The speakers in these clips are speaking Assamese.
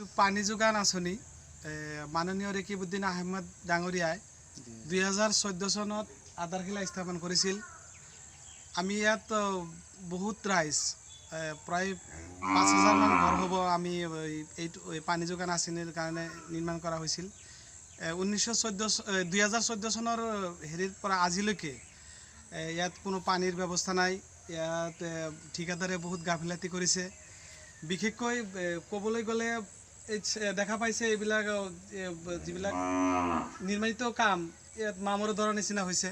এইটো পানী যোগান আঁচনি মাননীয় ৰেকিবুদ্দিন আহমেদ ডাঙৰীয়াই 2014 চনত আধাৰশিলা স্থাপন কৰিছিল। আমি ইয়াত বহুত ৰাইজ প্ৰায় 5000 মান ঘৰ হ'ব আমি এইটো পানী যোগান আঁচনিৰ কাৰণে নিৰ্মাণ কৰা হৈছিল। 2014 চনৰ হেৰিৰ পৰা আজিলৈকে ইয়াত কোনো পানীৰ ব্যৱস্থা নাই। ইয়াত ঠিকাদাৰে বহুত গাফিলতি কৰিছে। বিশেষকৈ ক'বলৈ গ'লে দেখা পাইছে এইবিলাক যিবিলাক নিৰ্মাণিত কাম ইয়াত মামৰে ধৰাৰ নিচিনা হৈছে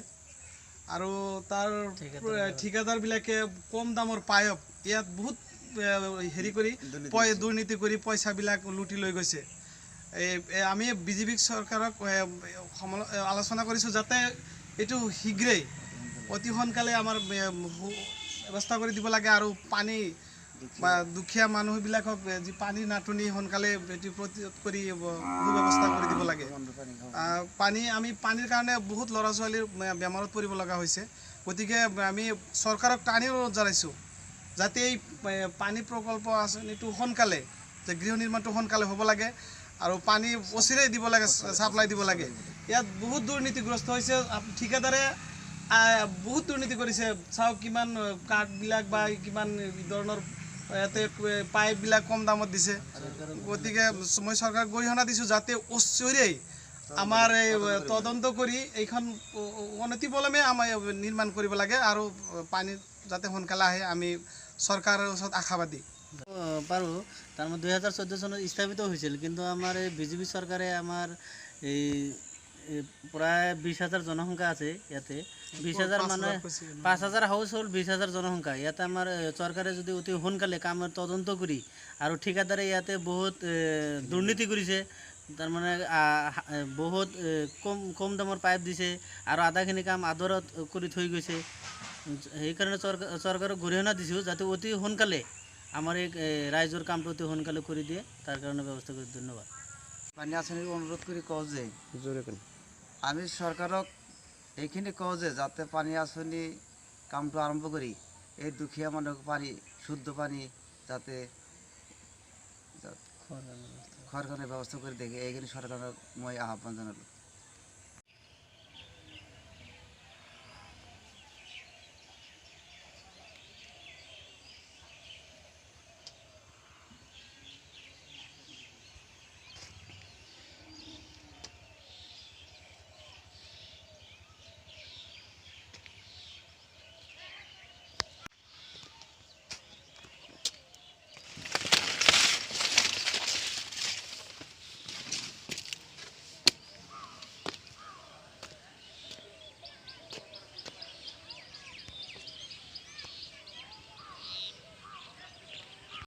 আৰু তাৰ ঠিকাদাৰবিলাকে কম দামৰ পাইপ ইয়াত বহুত হেৰি কৰি দুৰ্নীতি কৰি পইচাবিলাক লুটি লৈ গৈছে। আমি বিজেপি চৰকাৰক আলোচনা কৰিছোঁ যাতে এইটো শীঘ্ৰেই অতি সোনকালে আমাৰ ব্যৱস্থা কৰি দিব লাগে আৰু পানী বা দুখীয়া মানুহবিলাকক যি পানীৰ নাটনি সোনকালে প্ৰতিৰোধ কৰি সুব্যৱস্থা কৰি দিব লাগে। আমি পানীৰ কাৰণে বহুত ল'ৰা ছোৱালীৰ বেমাৰত পৰিব লগা হৈছে। গতিকে আমি চৰকাৰক টানি অনুৰোধ জনাইছোঁ যাতে এই পানী প্ৰকল্প আঁচনিটো সোনকালে গৃহ নিৰ্মাণটো সোনকালে হ'ব লাগে আৰু পানী অচিৰেই দিব লাগে, ছাপ্লাই দিব লাগে। ইয়াত বহুত দুৰ্নীতিগ্ৰস্ত হৈছে। ঠিকাদাৰে বহুত দুৰ্নীতি কৰিছে। চাওক কিমান কাঠবিলাক বা কিমান ধৰণৰ ইয়াতে পাইপবিলাক কম দামত দিছে। গতিকে মই চৰকাৰক গৰিহণা দিছোঁ যাতে অচিৰেই আমাৰ এই তদন্ত কৰি এইখন অনতিপলমে আমাৰ নিৰ্মাণ কৰিব লাগে আৰু পানী যাতে সোনকালে আহে আমি চৰকাৰৰ ওচৰত আশাবাদী। পাৰোঁ তাৰমানে 2014 চনত স্থাপিত হৈছিল, কিন্তু আমাৰ এই বিজেপি চৰকাৰে আমাৰ এই প্ৰায় 20,000 জনসংখ্যা আছে ইয়াতে। 20,000 মানে 5,000 হাউচ হ'ল, 20,000 জনসংখ্যা। ইয়াতে আমাৰ চৰকাৰে যদি অতি সোনকালে কামৰ তদন্ত কৰি আৰু ঠিকাদাৰে ইয়াতে বহুত দুৰ্নীতি কৰিছে, তাৰমানে বহুত কম দামৰ পাইপ দিছে আৰু আধাখিনি কাম আধৰুৱা কৰি থৈ গৈছে। সেইকাৰণে চৰকাৰক গৰিহণা দিছোঁ যাতে অতি সোনকালে আমাৰ এই ৰাইজৰ কামটো অতি সোনকালে কৰি দিয়ে, তাৰ কাৰণে ব্যৱস্থা কৰি। ধন্যবাদ। পানী আঁচনিৰ অনুৰোধ কৰি কওঁ যে আমি চৰকাৰক এইখিনি কওঁ যে যাতে পানী আঁচনি কামটো আৰম্ভ কৰি এই দুখীয়া মানুহক পানী শুদ্ধ পানী যাতে খোৱাৰ কাৰণে ব্যৱস্থা কৰি দেখে, এইখিনি চৰকাৰক মই আহ্বান জনালোঁ।